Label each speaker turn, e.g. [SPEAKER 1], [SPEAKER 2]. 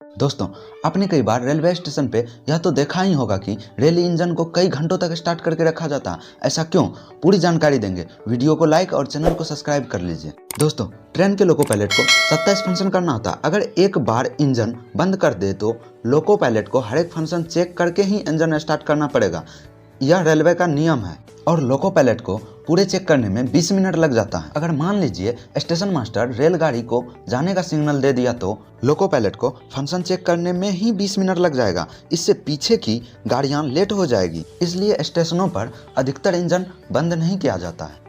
[SPEAKER 1] दोस्तों, आपने कई बार रेलवे स्टेशन पे यह तो देखा ही होगा कि रेल इंजन को कई घंटों तक स्टार्ट करके रखा जाता है। ऐसा क्यों? पूरी जानकारी देंगे। वीडियो को लाइक और चैनल को सब्सक्राइब कर लीजिए। दोस्तों, ट्रेन के लोको पायलट को 27 फंक्शन करना होता है। अगर एक बार इंजन बंद कर दे तो लोको पायलट को हर एक फंक्शन चेक करके ही इंजन स्टार्ट करना पड़ेगा। यह रेलवे का नियम है और लोको पायलट को पूरे चेक करने में 20 मिनट लग जाता है। अगर मान लीजिए स्टेशन मास्टर रेलगाड़ी को जाने का सिग्नल दे दिया तो लोको पायलट को फंक्शन चेक करने में ही 20 मिनट लग जाएगा। इससे पीछे की गाड़ियां लेट हो जाएगी, इसलिए स्टेशनों पर अधिकतर इंजन बंद नहीं किया जाता है।